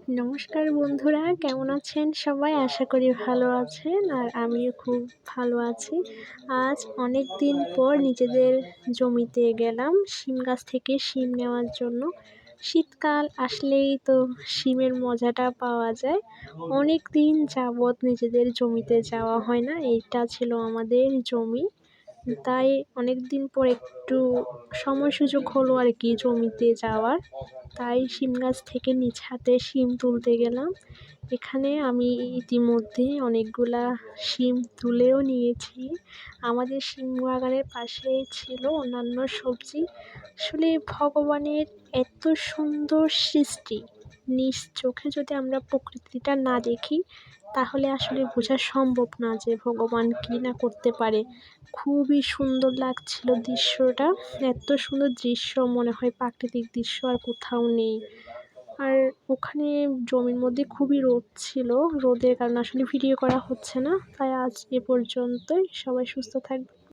নমস্কার বন্ধুরা, কেমন আছেন সবাই? আশা করি ভালো আছেন আর আমিও খুব ভালো আছি। আজ অনেক দিন পর নিজেদের জমিতে গেলাম শিম গাছ থেকে শিম নেওয়ার জন্য। শীতকাল আসলেই তো শিমের মজাটা পাওয়া যায়। অনেক দিন যাবৎ নিজেদের জমিতে যাওয়া হয় না, এইটা ছিল আমাদের জমি। তাই অনেক দিন পর একটু সময় সুযোগ হলো আর কি জমিতে যাওয়ার। তাই শিম গাছ থেকে নিজ হাতে শিম তুলতে গেলাম। এখানে আমি ইতিমধ্যে অনেকগুলা শিম তুলেও নিয়েছি। আমাদের শিম বাগানের পাশেই ছিল অন্যান্য সবজি। আসলে ভগবানের এত সুন্দর সৃষ্টি, নিজ চোখে যদি আমরা প্রকৃতিটা না দেখি তাহলে আসলে বোঝা সম্ভব না যে ভগবান কী না করতে পারে। খুবই সুন্দর লাগছিল দৃশ্যটা। এত সুন্দর দৃশ্য মনে হয় প্রাকৃতিক দৃশ্য আর কোথাও নেই। আর ওখানে জমির মধ্যে খুবই রোদ ছিল, রোদের কারণে আসলে ভিডিও করা হচ্ছে না। তাই আজ এ পর্যন্তই। সবাই সুস্থ থাকবে।